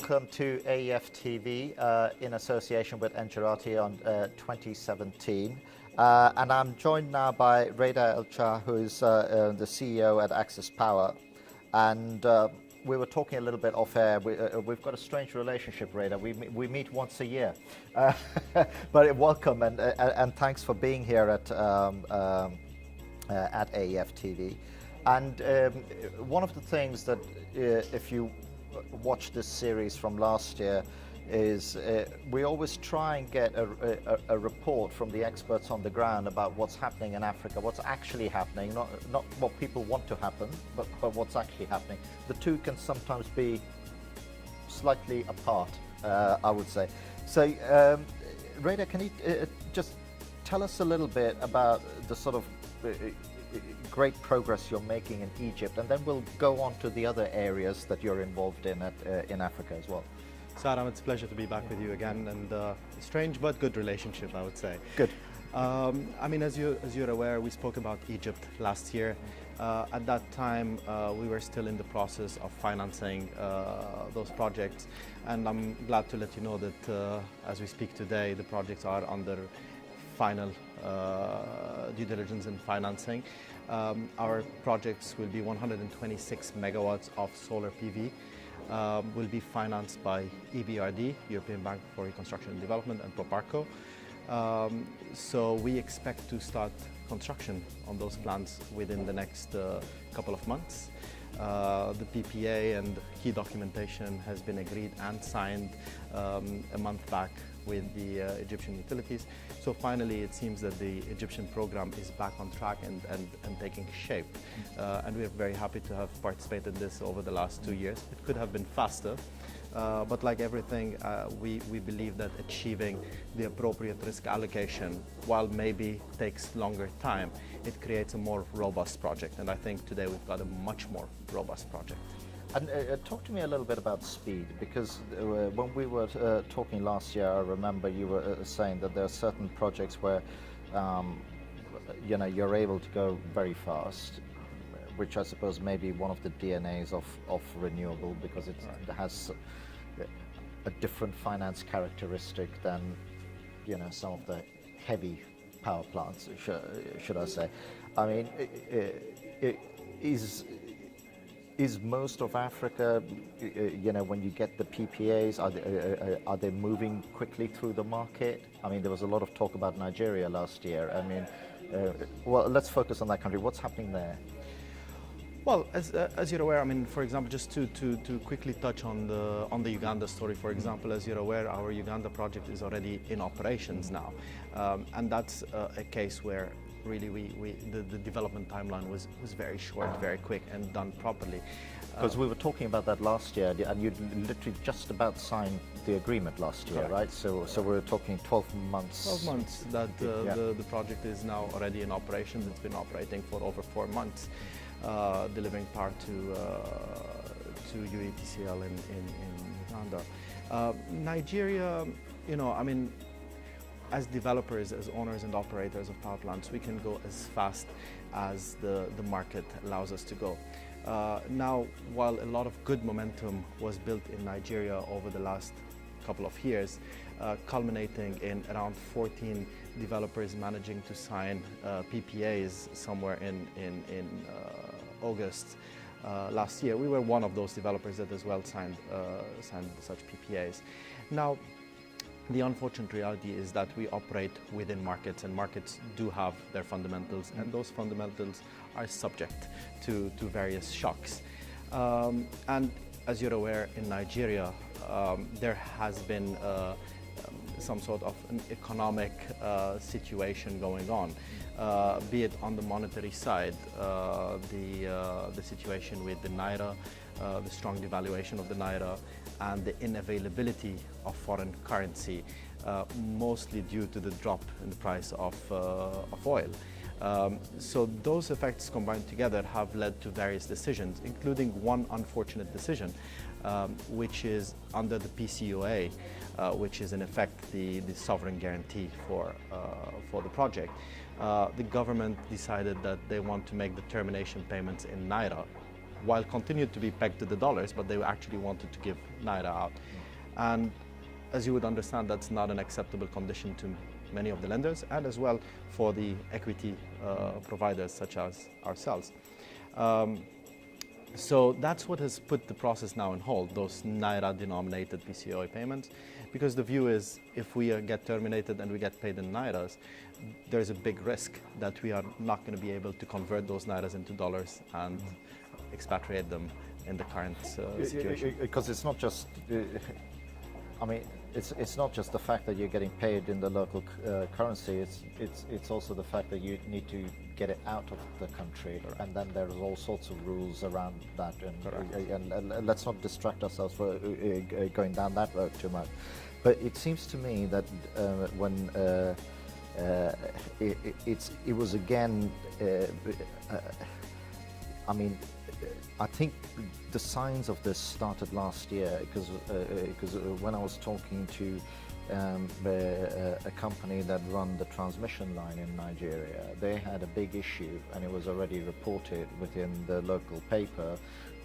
welcome to AEF TV in association with Engerati on 2017. And I'm joined now by Reda Chaar, who is the CEO at Access Power. And we were talking a little bit off air. We've got a strange relationship, Reda. We meet once a year. But welcome and thanks for being here at AEF TV. And one of the things that, if you watch this series from last year, is we always try and get a report from the experts on the ground about what's happening in Africa, what's actually happening, not what people want to happen, but what's actually happening. The two can sometimes be slightly apart, I would say. So, Reda, can you just tell us a little bit about the sort of great progress you're making in Egypt, and then we'll go on to the other areas that you're involved in in Africa as well. Sadam, it's a pleasure to be back with you again, and strange but good relationship, I would say. Good. I mean, as you're aware, we spoke about Egypt last year. At that time, we were still in the process of financing those projects, and I'm glad to let you know that as we speak today, the projects are under final due diligence and financing. Our projects will be 126 megawatts of solar PV. Will be financed by EBRD, European Bank for Reconstruction and Development, and Proparco. So we expect to start construction on those plants within the next couple of months. The PPA and key documentation has been agreed and signed a month back with the Egyptian utilities. So finally, it seems that the Egyptian program is back on track and taking shape. And we are very happy to have participated in this over the last 2 years. It could have been faster, but like everything, we believe that achieving the appropriate risk allocation, while maybe takes longer time, it creates a more robust project. And I think today we've got a much more robust project. And talk to me a little bit about speed, because when we were talking last year, I remember you were saying that there are certain projects where you're able to go very fast, which I suppose may be one of the DNAs of renewable, because it has a different finance characteristic than some of the heavy power plants, should I say. I mean, is most of Africa, when you get the PPAs, are they moving quickly through the market? I mean, there was a lot of talk about Nigeria last year. I mean, well, let's focus on that country. What's happening there? Well, as you're aware, I mean, for example, just to quickly touch on the Uganda story, for example, as you're aware, our Uganda project is already in operations now, and that's a case where really the development timeline was very short, very quick, and done properly. Because we were talking about that last year, and you'd literally just about signed the agreement last year, right? So we're talking 12 months. 12 months that the project is now already in operation. It's been operating for over 4 months, delivering power to UETCL in Uganda. Nigeria, I mean, as developers, as owners and operators of power plants, we can go as fast as the market allows us to go. Now, while a lot of good momentum was built in Nigeria over the last couple of years, culminating in around 14 developers managing to sign PPAs somewhere in August last year. We were one of those developers that as well signed such PPAs. Now, the unfortunate reality is that we operate within markets, and markets do have their fundamentals, and those fundamentals are subject to various shocks. And as you're aware, in Nigeria, there has been some sort of an economic situation going on, be it on the monetary side, the situation with the Naira, the strong devaluation of the Naira, and the unavailability of foreign currency, mostly due to the drop in the price of oil. So those effects combined together have led to various decisions, including one unfortunate decision, which is under the PCOA, which is in effect the sovereign guarantee for the project. The government decided that they want to make the termination payments in Naira, while continued to be pegged to the dollars, but they actually wanted to give naira out. And as you would understand, that's not an acceptable condition to many of the lenders, and as well for the equity providers such as ourselves. So that's what has put the process now on hold, those naira-denominated PCOI payments, because the view is if we get terminated and we get paid in nairas, there's a big risk that we are not going to be able to convert those nairas into dollars and expatriate them in the current situation. Because it's not just, I mean, it's not just the fact that you're getting paid in the local currency. It's also the fact that you need to get it out of the country, and then there's all sorts of rules around that. And let's not distract ourselves for going down that road too much. But it seems to me that when it was again, I mean, I think the signs of this started last year because when I was talking to a company that run the transmission line in Nigeria, they had a big issue, and it was already reported within the local paper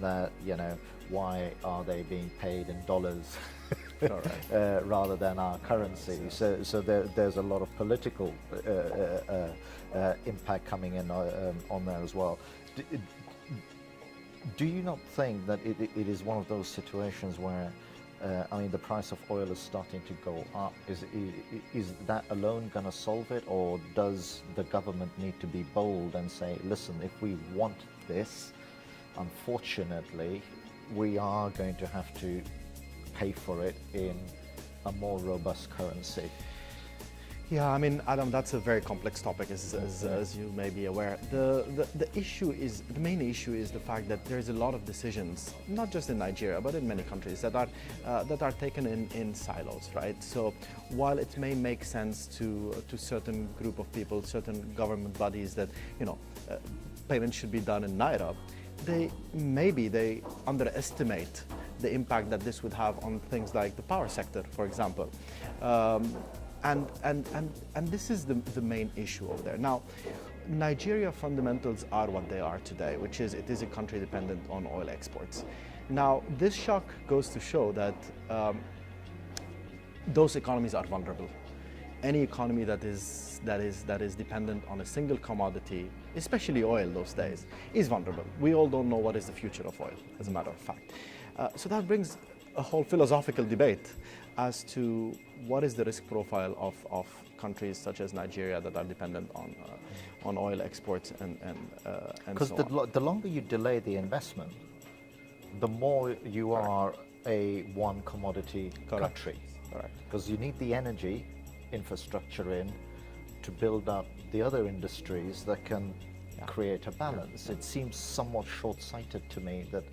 that, you know, why are they being paid in dollars rather than our currency? So there's a lot of political impact coming in on there as well. Do you not think that it is one of those situations where, I mean, the price of oil is starting to go up? Is that alone going to solve it, or does the government need to be bold and say, listen, if we want this, unfortunately, we are going to have to pay for it in a more robust currency? Yeah, I mean, Adam, that's a very complex topic, as you may be aware. The main issue is the fact that there's a lot of decisions, not just in Nigeria, but in many countries, that are taken in silos, right? So while it may make sense to certain group of people, certain government bodies that, you know, payments should be done in naira, they underestimate the impact that this would have on things like the power sector, for example. And this is the main issue over there. Now, Nigeria fundamentals are what they are today, which is it is a country dependent on oil exports. Now, this shock goes to show that those economies are vulnerable. Any economy that is dependent on a single commodity, especially oil those days, is vulnerable. We all don't know what is the future of oil, as a matter of fact. So that brings a whole philosophical debate as to what is the risk profile of countries such as Nigeria that are dependent on oil exports and because so on. The longer you delay the investment, the more you are a one commodity country. Because you need the energy infrastructure in to build up the other industries that can create a balance. It seems somewhat short-sighted to me that.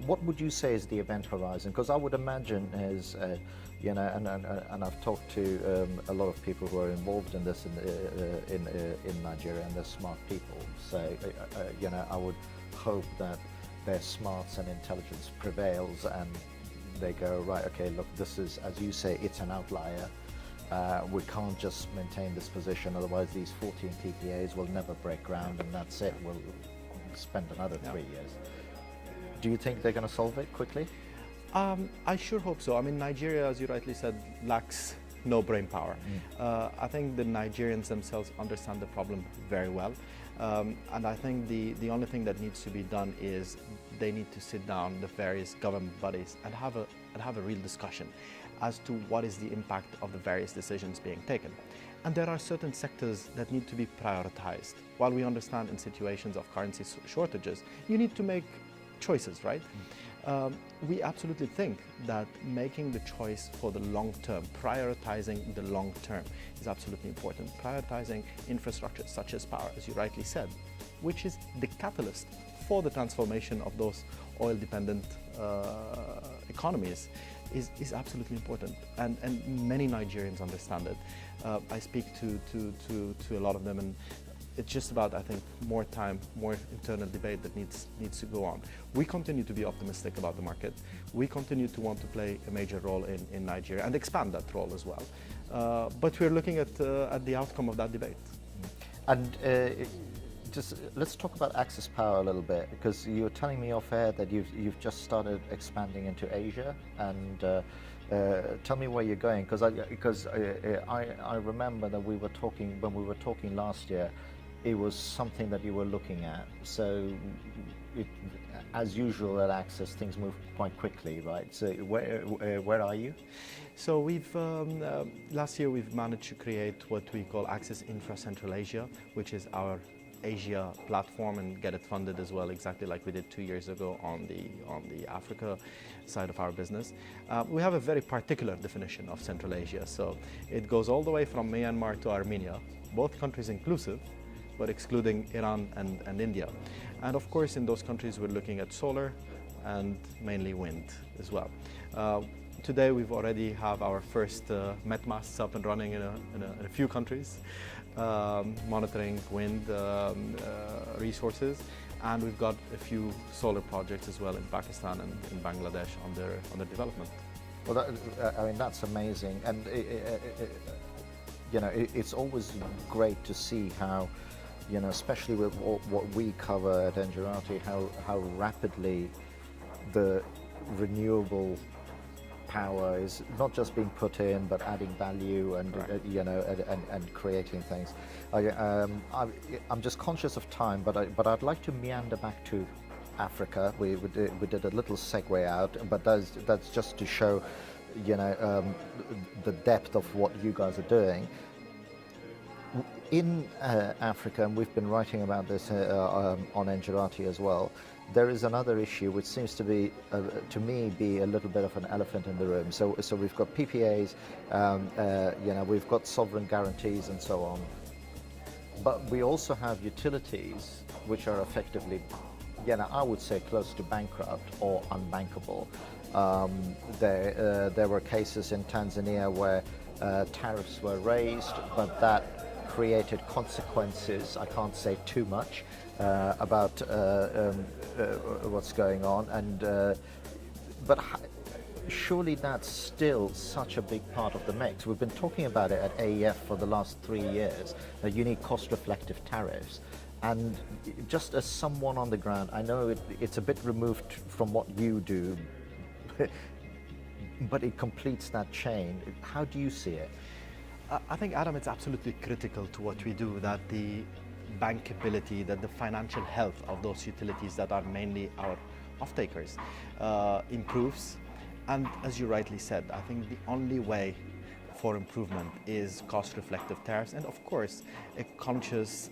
What would you say is the event horizon? Because I would imagine is, you know, and I've talked to a lot of people who are involved in this in Nigeria, and they're smart people. So, you know, I would hope that their smarts and intelligence prevails, and they go, right, okay, look, this is, as you say, it's an outlier. We can't just maintain this position, otherwise these 14 PPAs will never break ground, and that's it. We'll spend another 3 years. Do you think they're going to solve it quickly? I sure hope so. I mean, Nigeria, as you rightly said, lacks no brain power. I think the Nigerians themselves understand the problem very well. And I think the only thing that needs to be done is they need to sit down, the various government bodies, and have a real discussion as to what is the impact of the various decisions being taken. And there are certain sectors that need to be prioritized. While we understand in situations of currency shortages, you need to make choices, right? We absolutely think that making the choice for the long term, prioritizing the long term, is absolutely important. Prioritizing infrastructure such as power, as you rightly said, which is the catalyst for the transformation of those oil-dependent economies, is absolutely important. And many Nigerians understand it. I speak to a lot of them, and it's just about, I think, more time, more internal debate that needs to go on. We continue to be optimistic about the market. We continue to want to play a major role in Nigeria and expand that role as well. But we're looking at the outcome of that debate. And let's talk about Access Power a little bit, because you were telling me off air that you've just started expanding into Asia, and tell me where you're going, because I remember that we were talking when we were talking last year. It was something that you were looking at. So, as usual at Access, things move quite quickly, right? So, where are you? So we've last year we've managed to create what we call Access Infra Central Asia, which is our Asia platform, and get it funded as well, exactly like we did 2 years ago on the Africa side of our business. We have a very particular definition of Central Asia. So it goes all the way from Myanmar to Armenia, both countries inclusive, but excluding Iran and India. And of course, in those countries, we're looking at solar and mainly wind as well. Today, we've already have our first met masts up and running in a few countries, monitoring wind resources, and we've got a few solar projects as well in Pakistan and in Bangladesh under development. Well, I mean, that's amazing, and it's always great to see how, especially with what we cover at Engerati, how rapidly the renewable power is not just being put in, but adding value and and creating things. I'm just conscious of time, but I'd like to meander back to Africa. We did a little segue out, but that's just to show, the depth of what you guys are doing in Africa, and we've been writing about this on Engerati as well. There is another issue which seems to be, to me, be a little bit of an elephant in the room. So we've got PPAs, we've got sovereign guarantees and so on. But we also have utilities which are effectively, I would say close to bankrupt or unbankable. There were cases in Tanzania where tariffs were raised, but that created consequences. I can't say too much about what's going on, but surely that's still such a big part of the mix. We've been talking about it at AEF for the last 3 years, that you need cost-reflective tariffs. And just as someone on the ground, I know it's a bit removed from what you do, but it completes that chain. How do you see it? I think, Adam, it's absolutely critical to what we do that the bankability, that the financial health of those utilities that are mainly our off-takers improves. And as you rightly said, I think the only way for improvement is cost-reflective tariffs, and of course a conscious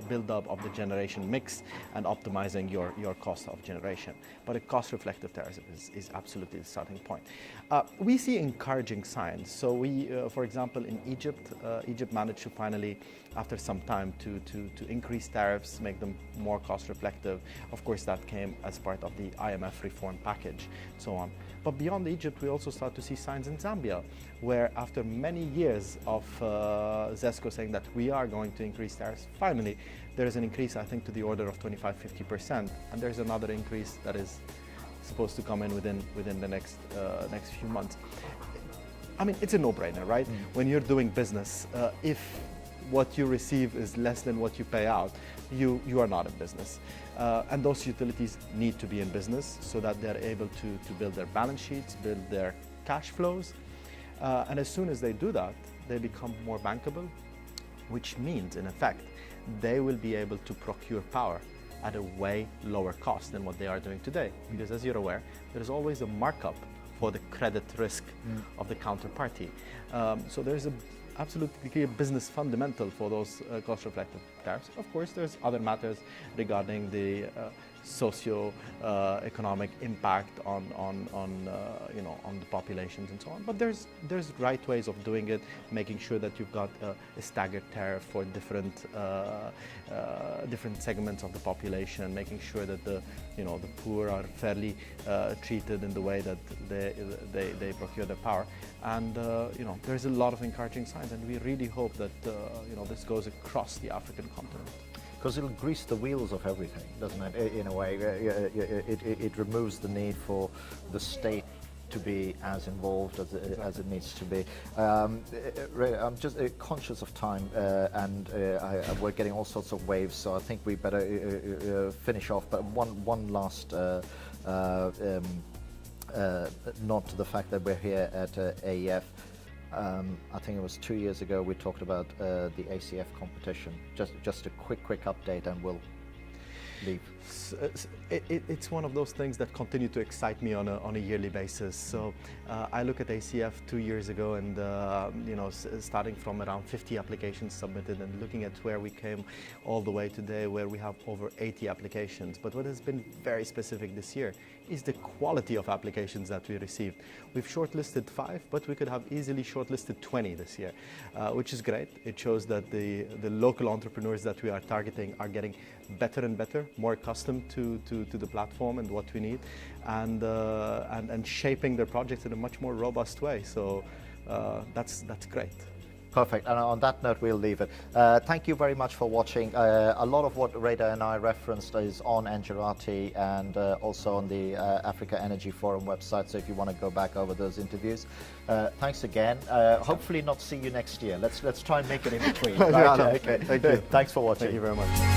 build-up of the generation mix and optimizing your cost of generation. But a cost-reflective tariff is absolutely the starting point. We see encouraging signs. So we, for example, in Egypt, Egypt managed to finally, after some time, to increase tariffs, make them more cost-reflective. Of course, that came as part of the IMF reform package, and so on. But beyond Egypt, we also start to see signs in Zambia, where after many years of ZESCO saying that we are going to increase tariffs, finally there is an increase, I think, to the order of 25–50%, and there's another increase that is supposed to come in within the next few months. I mean, it's a no-brainer, right? When you're doing business, if what you receive is less than what you pay out, you are not in business. And those utilities need to be in business so that they're able to build their balance sheets, build their cash flows. And as soon as they do that, they become more bankable, which means, in effect, they will be able to procure power at a way lower cost than what they are doing today. Because as you're aware, there is always a markup for the credit risk of the counterparty. So there's a absolutely clear business fundamental for those cost-reflective tariffs. Of course, there's other matters regarding the socio-economic impact on the populations and so on. But there's right ways of doing it, making sure that you've got a staggered tariff for different segments of the population, making sure that the poor are fairly treated in the way that they procure their power. And there's a lot of encouraging signs, and we really hope that this goes across the African continent. Because it'll grease the wheels of everything, doesn't it? In a way, it removes the need for the state to be as involved as it needs to be. I'm just conscious of time, and we're getting all sorts of waves, so I think we better finish off. But one last nod to the fact that we're here at AEF. I think it was 2 years ago we talked about the ACF competition. Just a quick update, and we'll leave. It's one of those things that continue to excite me on a yearly basis. So I look at ACF 2 years ago, and starting from around 50 applications submitted, and looking at where we came all the way today, where we have over 80 applications. But what has been very specific this year is the quality of applications that we received. We've shortlisted 5, but we could have easily shortlisted 20 this year, which is great. It shows that the local entrepreneurs that we are targeting are getting better and better, more accustomed to the platform and what we need, and shaping their projects in a much more robust way. So that's great. Perfect. And on that note, we'll leave it. Thank you very much for watching. A lot of what Reda and I referenced is on Engerati and also on the Africa Energy Forum website. So if you want to go back over those interviews, thanks again. Hopefully not see you next year. Let's try and make it in between. Right? Okay. Thank you. Thanks for watching. Thank you very much.